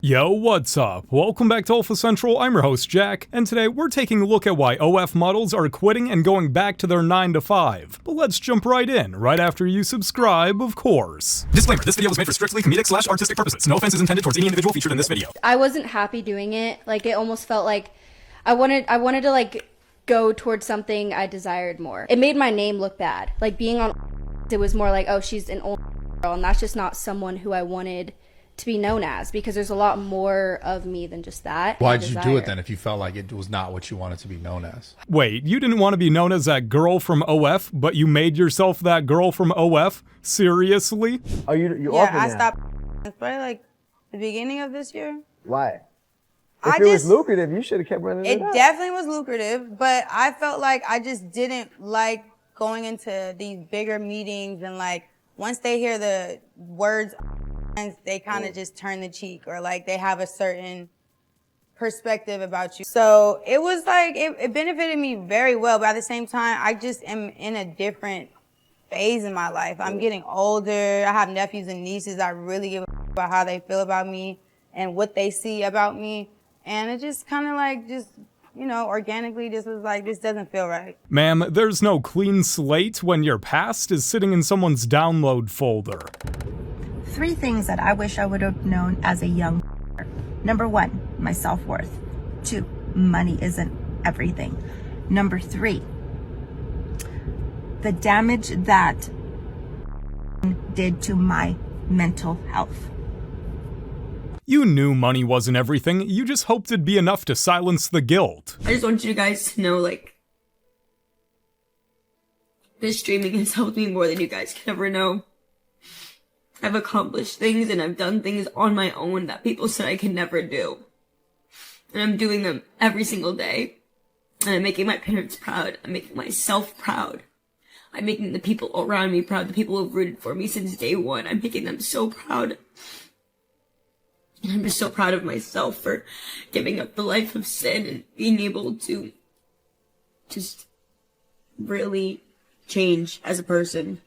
Yo, what's up? Welcome back to Alpha Central, I'm your host Jack, and today we're taking a look at why OF models are quitting and going back to their 9 to 5. But let's jump right in, right after you subscribe, of course. Disclaimer, this video was made for strictly comedic/artistic purposes. No offense is intended towards any individual featured in this video. I wasn't happy doing it. Like, it almost felt like I wanted to like go towards something I desired more. It made my name look bad. Like, being on, it was more like, oh, she's an old girl, and that's just not someone who I wanted to be known as, because there's a lot more of me than just that. Why'd you do it then if you felt like it was not what you wanted to be known as? Wait, you didn't want to be known as that girl from OF, but you made yourself that girl from OF? Seriously? Oh, you Yeah, I stopped probably like the beginning of this year. Why? If it was lucrative, you should have kept running it. It definitely was lucrative, but I felt like I just didn't like going into these bigger meetings, and like once they hear the words, they kind of just turn the cheek, or like they have a certain perspective about you. So it was like, it benefited me very well, but at the same time, I just am in a different phase in my life. I'm getting older. I have nephews and nieces. I really give a about how they feel about me and what they see about me. And it just kind of like, just, you know, organically just was like, this doesn't feel right. Ma'am, there's no clean slate when your past is sitting in someone's download folder. 3 things that I wish I would have known as a young. Number 1, my self-worth. 2, money isn't everything. Number 3, the damage that did to my mental health. You knew money wasn't everything, you just hoped it'd be enough to silence the guilt. I just want you guys to know, like, this streaming has helped me more than you guys can ever know. I've accomplished things and I've done things on my own that people said I could never do. And I'm doing them every single day. And I'm making my parents proud. I'm making myself proud. I'm making the people around me proud, the people who've rooted for me since day one. I'm making them so proud. And I'm just so proud of myself for giving up the life of sin and being able to just really change as a person.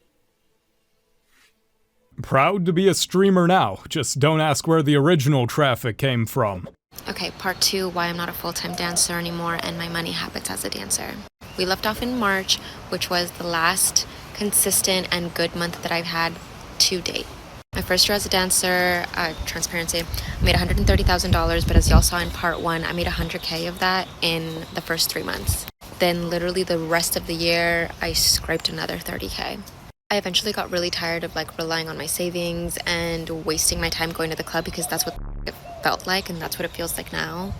Proud to be a streamer now, just don't ask where the original traffic came from. Okay, part 2, why I'm not a full-time dancer anymore and my money habits as a dancer. We left off in March, which was the last consistent and good month that I've had to date. My first year as a dancer, transparency, I made $130,000, but as y'all saw in part 1, I made $100K of that in the first 3 months. Then literally the rest of the year, I scraped another $30K. I eventually got really tired of like relying on my savings and wasting my time going to the club, because that's what it felt like and that's what it feels like now.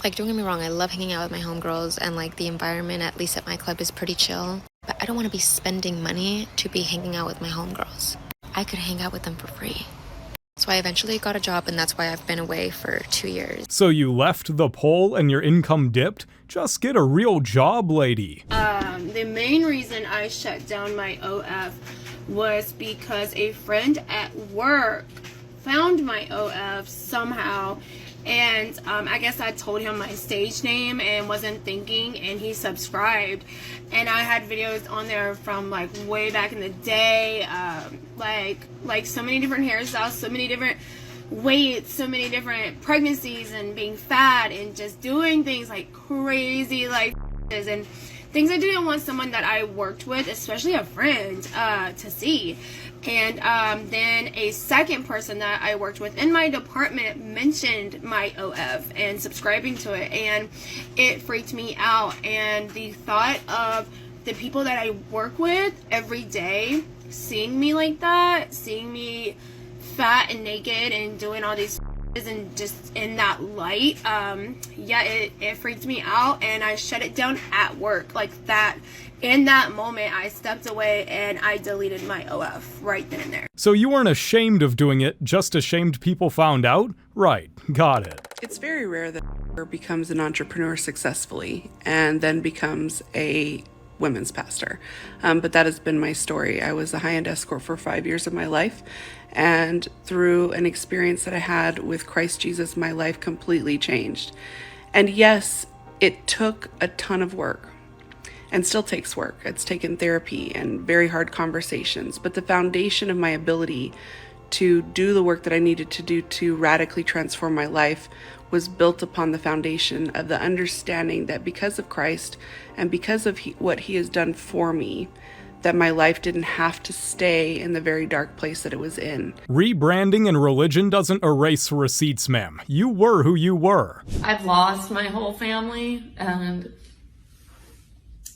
Like, don't get me wrong, I love hanging out with my homegirls and like the environment, at least at my club, is pretty chill. But I don't want to be spending money to be hanging out with my homegirls. I could hang out with them for free. So I eventually got a job, and that's why I've been away for 2 years. So you left the pole and your income dipped? Just get a real job, lady. The main reason I shut down my OF was because a friend at work found my OF somehow, and I guess I told him my stage name and wasn't thinking, and he subscribed, and I had videos on there from like way back in the day, like so many different hairstyles, so many different weights, so many different pregnancies, and being fat and just doing things like crazy like and things I didn't want someone that I worked with, especially a friend, to see. And then a second person that I worked with in my department mentioned my OF and subscribing to it, and it freaked me out. And the thought of the people that I work with every day seeing me like that, seeing me fat and naked and doing all these and just in that light, it freaked me out, and I shut it down at work like that. In that moment, I stepped away and I deleted my OF right then and there. So you weren't ashamed of doing it, just ashamed people found out? Right, got it. It's very rare that becomes an entrepreneur successfully and then becomes a women's pastor. But that has been my story. I was a high-end escort for 5 years of my life, and through an experience that I had with Christ Jesus, my life completely changed. And yes, it took a ton of work and still takes work. It's taken therapy and very hard conversations, but the foundation of my ability to do the work that I needed to do to radically transform my life was built upon the foundation of the understanding that because of Christ and because of what he has done for me, that my life didn't have to stay in the very dark place that it was in. Rebranding and religion doesn't erase receipts, ma'am. You were who you were. I've lost my whole family and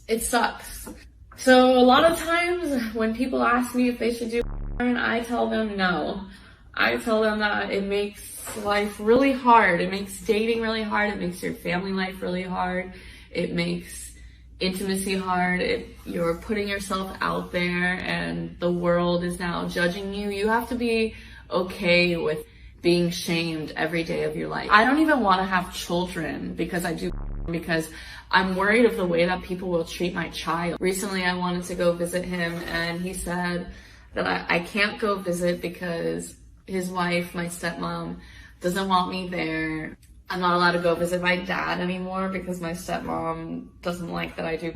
it sucks. So a lot of times when people ask me if they should do I tell them no. I tell them that it makes life really hard. It makes dating really hard. It makes your family life really hard. It makes intimacy hard. You're putting yourself out there and the world is now judging you. You have to be okay with being shamed every day of your life. I don't even want to have children because I'm worried of the way that people will treat my child. Recently I wanted to go visit him and he said that I can't go visit because his wife, my stepmom, doesn't want me there. I'm not allowed to go visit my dad anymore because my stepmom doesn't like that I do.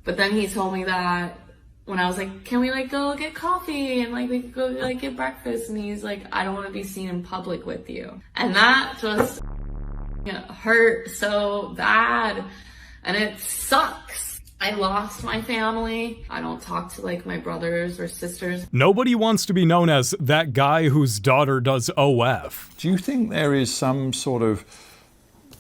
But then he told me that when I was like, can we like go get coffee and like we could go like get breakfast? And he's like, I don't want to be seen in public with you. And that just hurt so bad and it sucks. I lost my family. I don't talk to like my brothers or sisters. Nobody wants to be known as that guy whose daughter does OF. Do you think there is some sort of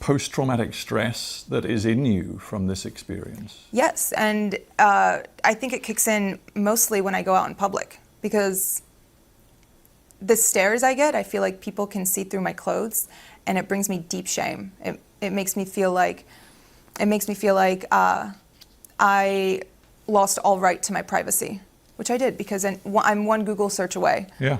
post-traumatic stress that is in you from this experience? Yes, and I think it kicks in mostly when I go out in public because the stares I get, I feel like people can see through my clothes and it brings me deep shame. It makes me feel like I lost all right to my privacy, which I did because I'm one Google search away. Yeah.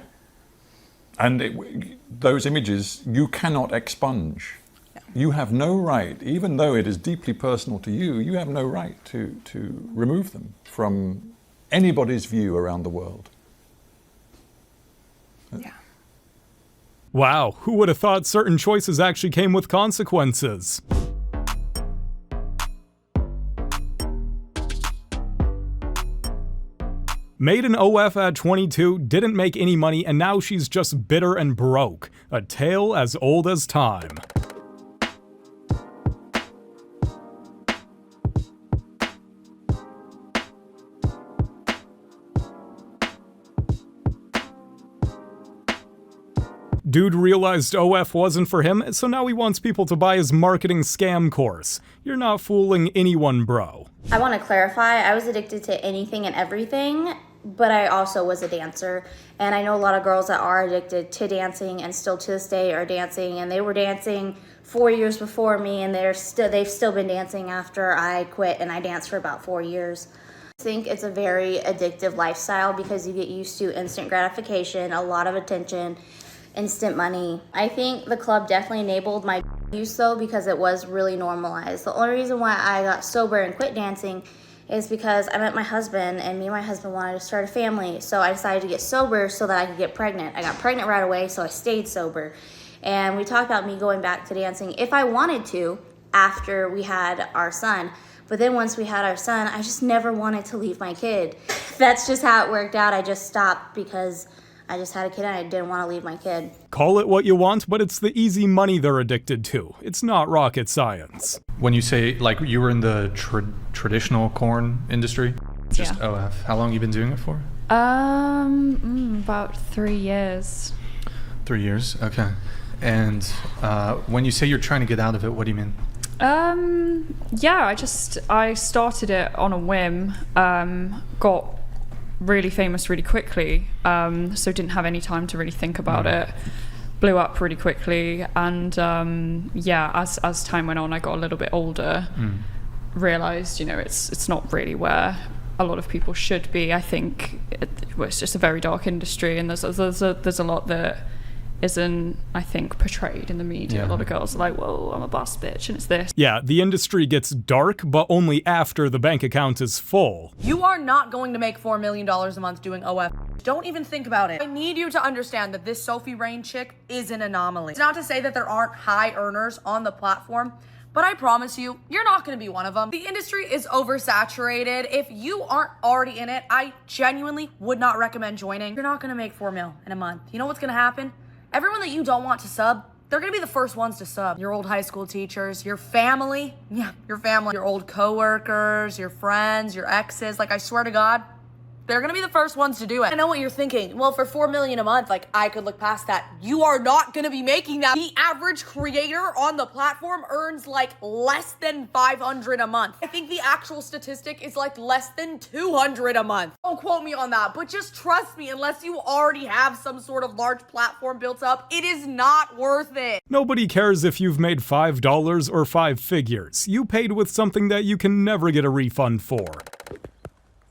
And those images, you cannot expunge. No. You have no right, even though it is deeply personal to you, you have no right to remove them from anybody's view around the world. Yeah. Wow, who would have thought certain choices actually came with consequences? Made an OF at 22, didn't make any money, and now she's just bitter and broke. A tale as old as time. Dude realized OF wasn't for him, so now he wants people to buy his marketing scam course. You're not fooling anyone, bro. I want to clarify, I was addicted to anything and everything, but I also was a dancer. And I know a lot of girls that are addicted to dancing and still to this day are dancing, and they were dancing 4 years before me, and they've still been dancing after I quit, and I danced for about 4 years. I think it's a very addictive lifestyle because you get used to instant gratification, a lot of attention, instant money. I think the club definitely enabled my use though because it was really normalized. The only reason why I got sober and quit dancing is because I met my husband and me and my husband wanted to start a family. So I decided to get sober so that I could get pregnant. I got pregnant right away, so I stayed sober. And we talked about me going back to dancing if I wanted to after we had our son. But then once we had our son, I just never wanted to leave my kid. That's just how it worked out. I just stopped because I just had a kid and I didn't want to leave my kid. Call it what you want, but it's the easy money they're addicted to. It's not rocket science. When you say, like, you were in the traditional corn industry, just OF, how long have you been doing it for? About 3 years. 3 years, okay. And when you say you're trying to get out of it, what do you mean? Yeah, I started it on a whim, got really famous really quickly, so didn't have any time to really think about it. Blew up really quickly, and yeah, as time went on, I got a little bit older, realized, you know, it's not really where a lot of people should be. I think it's just a very dark industry, and there's a lot that isn't, I think, portrayed in the media. Yeah. A lot of girls are like, whoa, I'm a boss bitch, and it's this. Yeah, the industry gets dark, but only after the bank account is full. You are not going to make $4 million a month doing OF. Don't even think about it. I need you to understand that this Sophie Rain chick is an anomaly. It's not to say that there aren't high earners on the platform, but I promise you, you're not gonna be one of them. The industry is oversaturated. If you aren't already in it, I genuinely would not recommend joining. You're not gonna make 4 mil in a month. You know what's gonna happen? Everyone that you don't want to sub, they're gonna be the first ones to sub. Your old high school teachers, your family, your old coworkers, your friends, your exes, like I swear to God, they're gonna be the first ones to do it. I know what you're thinking. Well, for 4 million a month, like I could look past that. You are not gonna be making that. The average creator on the platform earns like less than 500 a month. I think the actual statistic is like less than 200 a month. Don't quote me on that, but just trust me, unless you already have some sort of large platform built up, it is not worth it. Nobody cares if you've made $5 or 5 figures. You paid with something that you can never get a refund for.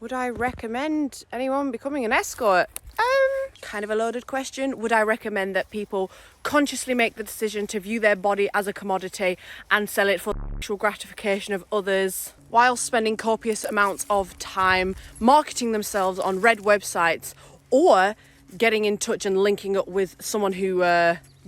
Would I recommend anyone becoming an escort? Kind of a loaded question. Would I recommend that people consciously make the decision to view their body as a commodity and sell it for the sexual gratification of others, while spending copious amounts of time marketing themselves on red websites, or getting in touch and linking up with someone who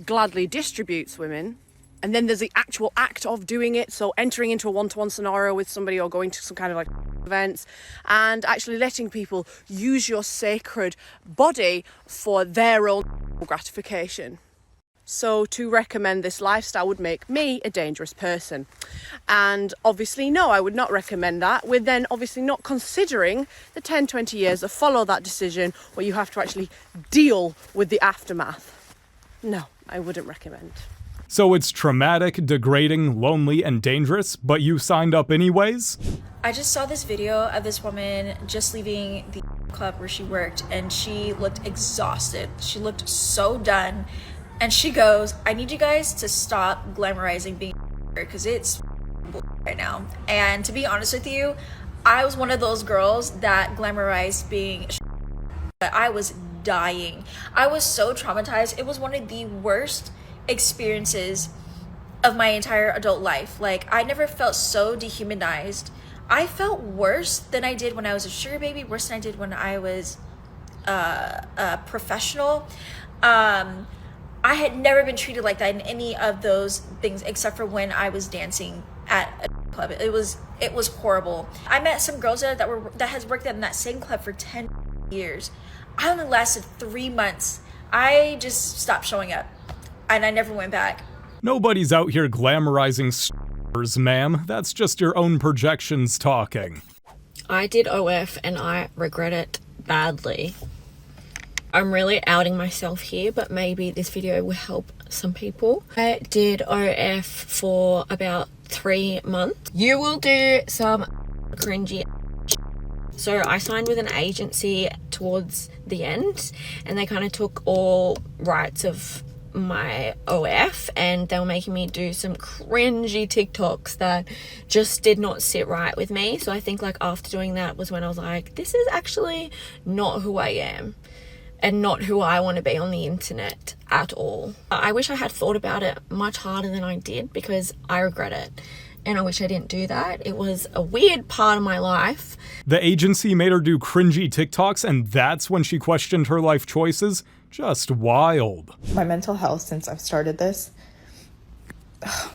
gladly distributes women? And then there's the actual act of doing it, so entering into a one-to-one scenario with somebody or going to some kind of like events and actually letting people use your sacred body for their own gratification. So to recommend this lifestyle would make me a dangerous person. And obviously, no, I would not recommend that. We're then obviously not considering the 10, 20 years that follow that decision where you have to actually deal with the aftermath. No, I wouldn't recommend. So it's traumatic, degrading, lonely, and dangerous, but you signed up anyways? I just saw this video of this woman just leaving the club where she worked, and she looked exhausted. She looked so done. And she goes, I need you guys to stop glamorizing being because it's right now. And to be honest with you, I was one of those girls that glamorized being but I was dying. I was so traumatized. It was one of the worst experiences of my entire adult life. Like, I never felt so dehumanized. I felt worse than I did when I was a sugar baby, worse than I did when I was a professional. I had never been treated like that in any of those things except for when I was dancing at a club. It was horrible. I met some girls there that has worked in that same club for 10 years. I only lasted 3 months. I just stopped showing up. And I never went back. Nobody's out here glamorizing strippers, ma'am. That's just your own projections talking. I did OF and I regret it badly. I'm really outing myself here, but maybe this video will help some people. I did OF for about 3 months. You will do some cringy. So I signed with an agency towards the end, and they kind of took all rights of my OF, and they were making me do some cringy TikToks that just did not sit right with me. So I think like after doing that was when I was like, this is actually not who I am and not who I want to be on the internet at all. I wish I had thought about it much harder than I did because I regret it. And I wish I didn't do that. It was a weird part of my life. The agency made her do cringy TikToks, and that's when she questioned her life choices? Just wild. My mental health since I've started this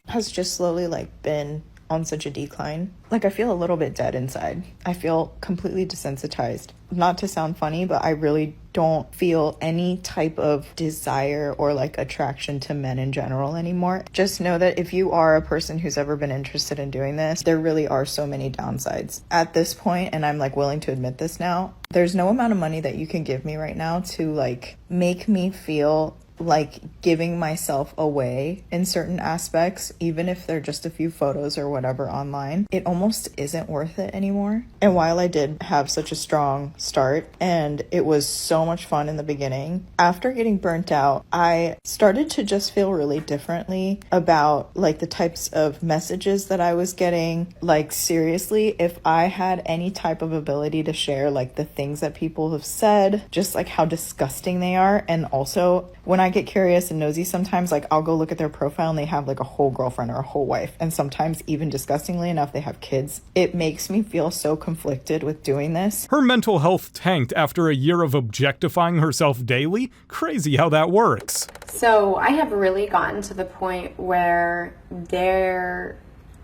has just slowly been on such a decline. I feel a little bit dead inside. I feel completely desensitized. Not to sound funny, but I really don't feel any type of desire or attraction to men in general anymore. Just know that if you are a person who's ever been interested in doing this, there really are so many downsides. At this point, and I'm willing to admit this now, there's no amount of money that you can give me right now to make me feel like giving myself away in certain aspects, even if they're just a few photos or whatever online. It almost isn't worth it anymore. And while I did have such a strong start and it was so much fun in the beginning, after getting burnt out, I started to just feel really differently about the types of messages that I was getting. Seriously, if I had any type of ability to share the things that people have said, just how disgusting they are. And also when I get curious and nosy sometimes, I'll go look at their profile and they have a whole girlfriend or a whole wife, and sometimes even disgustingly enough they have kids. It makes me feel so conflicted with doing this. Her mental health tanked after a year of objectifying herself daily? Crazy how that works. So I have really gotten to the point where there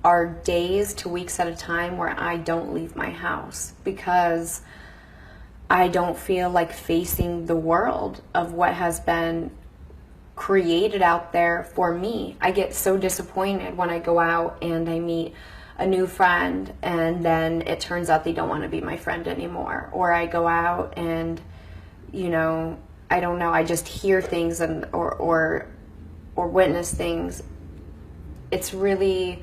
are days to weeks at a time where I don't leave my house because I don't feel like facing the world of what has been created out there for me. I get so disappointed when I go out and I meet a new friend and then it turns out they don't want to be my friend anymore. Or I go out and, you know, I don't know, I just hear things and or witness things. It's really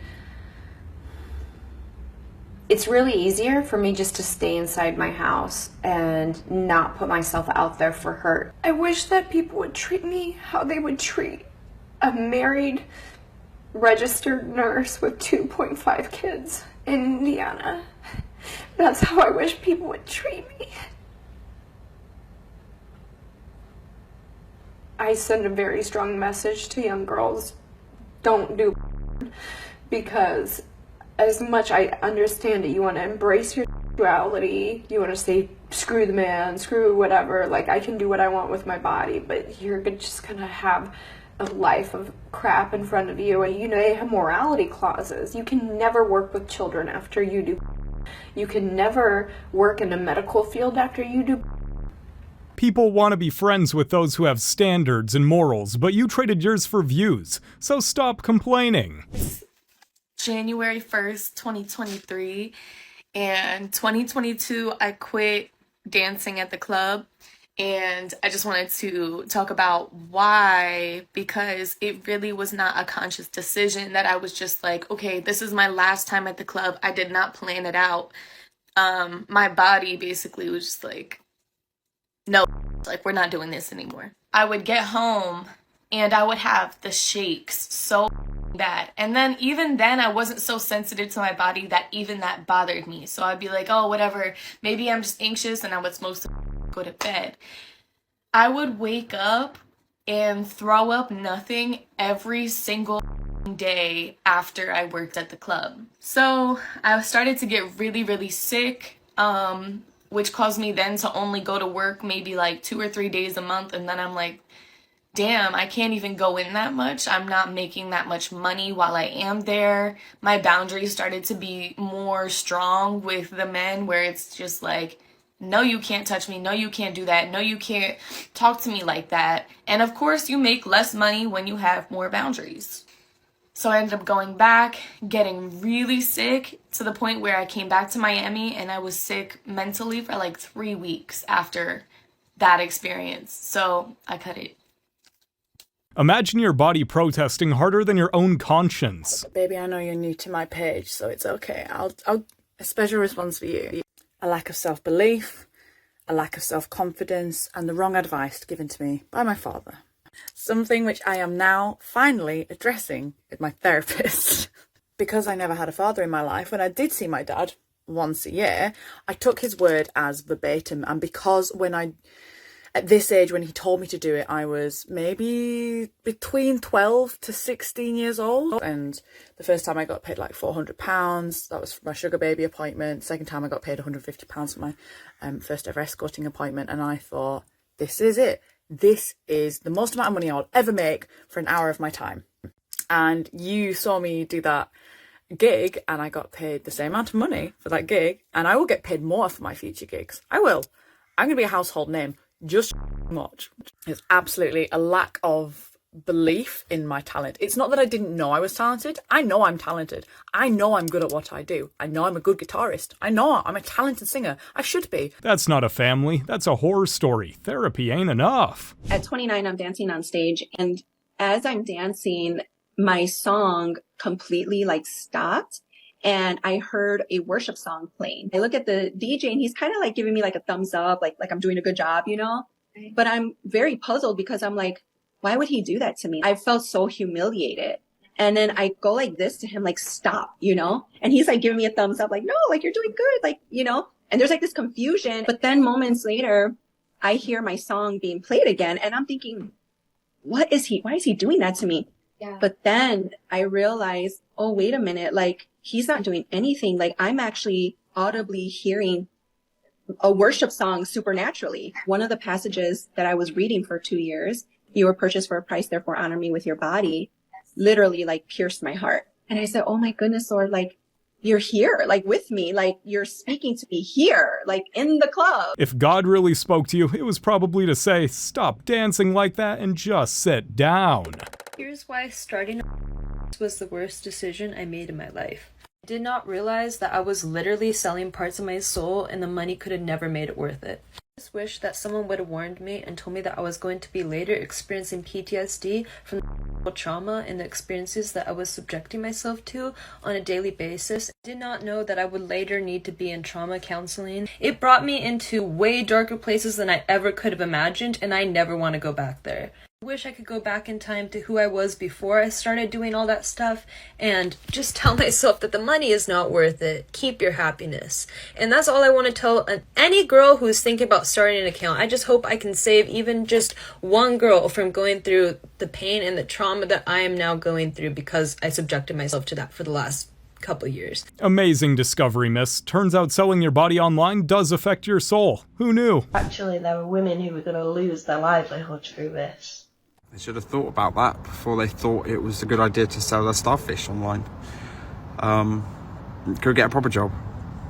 easier for me just to stay inside my house and not put myself out there for hurt. I wish that people would treat me how they would treat a married, registered nurse with 2.5 kids in Indiana. That's how I wish people would treat me. I send a very strong message to young girls. Don't do because as much I understand it, you want to embrace your sexuality, you want to say screw the man, screw whatever, like I can do what I want with my body, but you're just gonna have a life of crap in front of you. And you know, they have morality clauses. You can never work with children after you do. You can never work in a medical field after you do. People want to be friends with those who have standards and morals, but you traded yours for views, so stop complaining. January 1st, 2023, and 2022 I quit dancing at the club, and I just wanted to talk about why, because it really was not a conscious decision that I was just like, okay, this is my last time at the club. I did not plan it out. My body basically was just like, no, like we're not doing this anymore. I would get home and I would have the shakes so bad. And then even then I wasn't so sensitive to my body that even that bothered me. So I'd be like, oh, whatever, maybe I'm just anxious and I was supposed to go to bed. I would wake up and throw up nothing every single day after I worked at the club. So I started to get really, really sick, which caused me then to only go to work maybe like 2 or 3 days a month. And then I'm like, damn, I can't even go in that much. I'm not making that much money while I am there. My boundaries started to be more strong with the men where it's just like, no, you can't touch me. No, you can't do that. No, you can't talk to me like that. And of course, you make less money when you have more boundaries. So I ended up going back, getting really sick to the point where I came back to Miami and I was sick mentally for like 3 weeks after that experience. So I cut it. Imagine your body protesting harder than your own conscience. Baby, I know you're new to my page, so it's okay. I'll a special response for you. A lack of self-belief, a lack of self-confidence, and the wrong advice given to me by my father. Something which I am now finally addressing with my therapist. Because I never had a father in my life, when I did see my dad once a year, I took his word as verbatim. And because at this age, when he told me to do it, I was maybe between 12 to 16 years old. And the first time I got paid like £400, that was for my sugar baby appointment. Second time I got paid £150 for my first ever escorting appointment. And I thought, this is it. This is the most amount of money I'll ever make for an hour of my time. And you saw me do that gig and I got paid the same amount of money for that gig. And I will get paid more for my future gigs. I will. I'm going to be a household name. Just much. It's absolutely a lack of belief in my talent. It's not that I didn't know I was talented. I know I'm talented. I know I'm good at what I do. I know I'm a good guitarist. I know I'm a talented singer. I should be. That's not a family. That's a horror story. Therapy ain't enough. At 29, I'm dancing on stage, and as I'm dancing, my song completely stopped. And I heard a worship song playing. I look at the DJ and he's kind of giving me a thumbs up, like I'm doing a good job, you know? But I'm very puzzled because I'm like, why would he do that to me? I felt so humiliated. And then I go like this to him, stop, you know? And he's giving me a thumbs up, no, you're doing good, you know? And there's this confusion. But then moments later, I hear my song being played again and I'm thinking, why is he doing that to me? Yeah. But then I realized, oh, wait a minute, he's not doing anything. I'm actually audibly hearing a worship song supernaturally. One of the passages that I was reading for 2 years, you were purchased for a price, therefore honor me with your body, literally pierced my heart. And I said, oh my goodness, Lord, like, you're here, like with me, like you're speaking to me here, like in the club. If God really spoke to you, it was probably to say, stop dancing like that and just sit down. Here's why starting was the worst decision I made in my life. I did not realize that I was literally selling parts of my soul and the money could have never made it worth it. I just wish that someone would have warned me and told me that I was going to be later experiencing PTSD from the trauma and the experiences that I was subjecting myself to on a daily basis. I did not know that I would later need to be in trauma counseling. It brought me into way darker places than I ever could have imagined, and I never want to go back there. I wish I could go back in time to who I was before I started doing all that stuff and just tell myself that the money is not worth it. Keep your happiness. And that's all I want to tell any girl who's thinking about starting an account. I just hope I can save even just one girl from going through the pain and the trauma that I am now going through because I subjected myself to that for the last couple years. Amazing discovery, miss. Turns out selling your body online does affect your soul. Who knew? Actually, there were women who were going to lose their livelihood through this. They should have thought about that before they thought it was a good idea to sell their starfish online. Go get a proper job.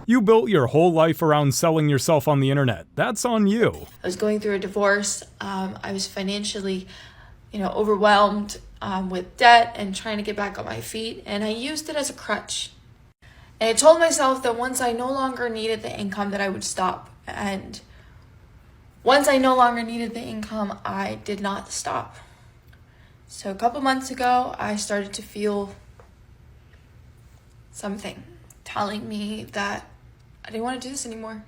You built your whole life around selling yourself on the internet. That's on you. I was going through a divorce. I was financially, overwhelmed with debt and trying to get back on my feet. And I used it as a crutch. And I told myself that once I no longer needed the income that I would stop. And once I no longer needed the income, I did not stop. So a couple months ago, I started to feel something telling me that I didn't want to do this anymore.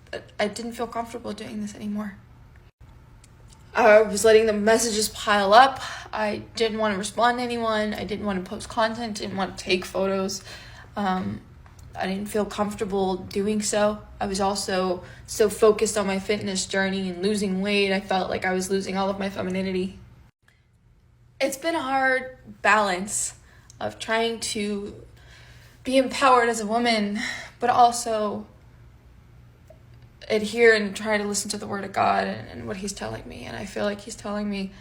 That I didn't feel comfortable doing this anymore. I was letting the messages pile up. I didn't want to respond to anyone. I didn't want to post content, didn't want to take photos. I didn't feel comfortable doing so. I was also so focused on my fitness journey and losing weight, I felt like I was losing all of my femininity. It's been a hard balance of trying to be empowered as a woman, but also adhere and try to listen to the word of God and what he's telling me. And I feel like he's telling me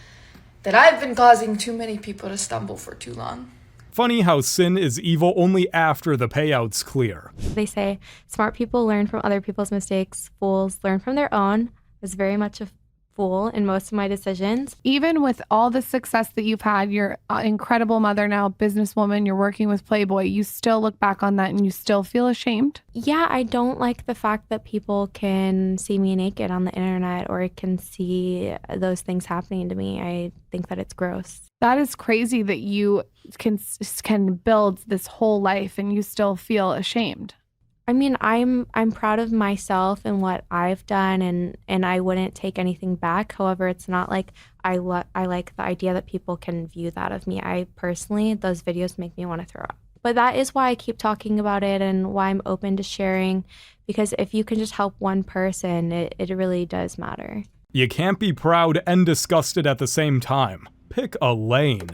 that I've been causing too many people to stumble for too long. Funny how sin is evil only after the payout's clear. They say smart people learn from other people's mistakes, fools learn from their own. I was very much a fool in most of my decisions. Even with all the success that you've had, you're an incredible mother now, businesswoman, you're working with Playboy, you still look back on that and you still feel ashamed? Yeah, I don't like the fact that people can see me naked on the internet or can see those things happening to me. I think that it's gross. That is crazy that you can build this whole life and you still feel ashamed. I mean, I'm proud of myself and what I've done, and I wouldn't take anything back. However, it's not like I like the idea that people can view that of me. I personally, those videos make me want to throw up. But that is why I keep talking about it and why I'm open to sharing, because if you can just help one person, it really does matter. You can't be proud and disgusted at the same time. Pick a lane.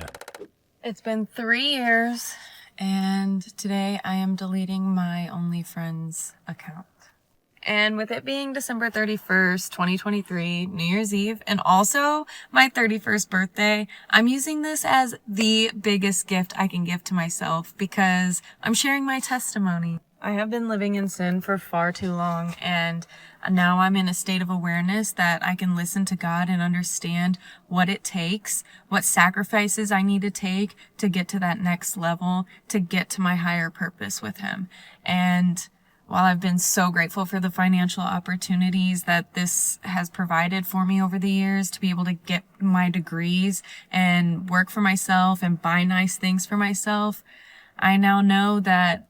It's been 3 years. And today I am deleting my OnlyFriends account. And with it being December 31st, 2023, New Year's Eve, and also my 31st birthday, I'm using this as the biggest gift I can give to myself because I'm sharing my testimony. I have been living in sin for far too long, and now I'm in a state of awareness that I can listen to God and understand what it takes, what sacrifices I need to take to get to that next level, to get to my higher purpose with Him. And while I've been so grateful for the financial opportunities that this has provided for me over the years to be able to get my degrees and work for myself and buy nice things for myself, I now know that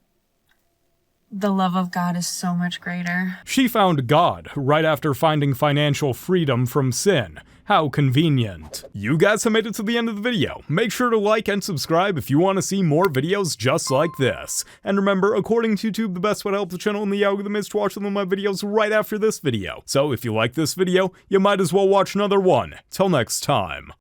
the love of God is so much greater. She found God right after finding financial freedom from sin. How convenient. You guys have made it to the end of the video. Make sure to like and subscribe if you want to see more videos just like this. And remember, according to YouTube, the best way to help the channel in the algorithm is to watch some of my videos right after this video. So if you like this video, you might as well watch another one. Till next time.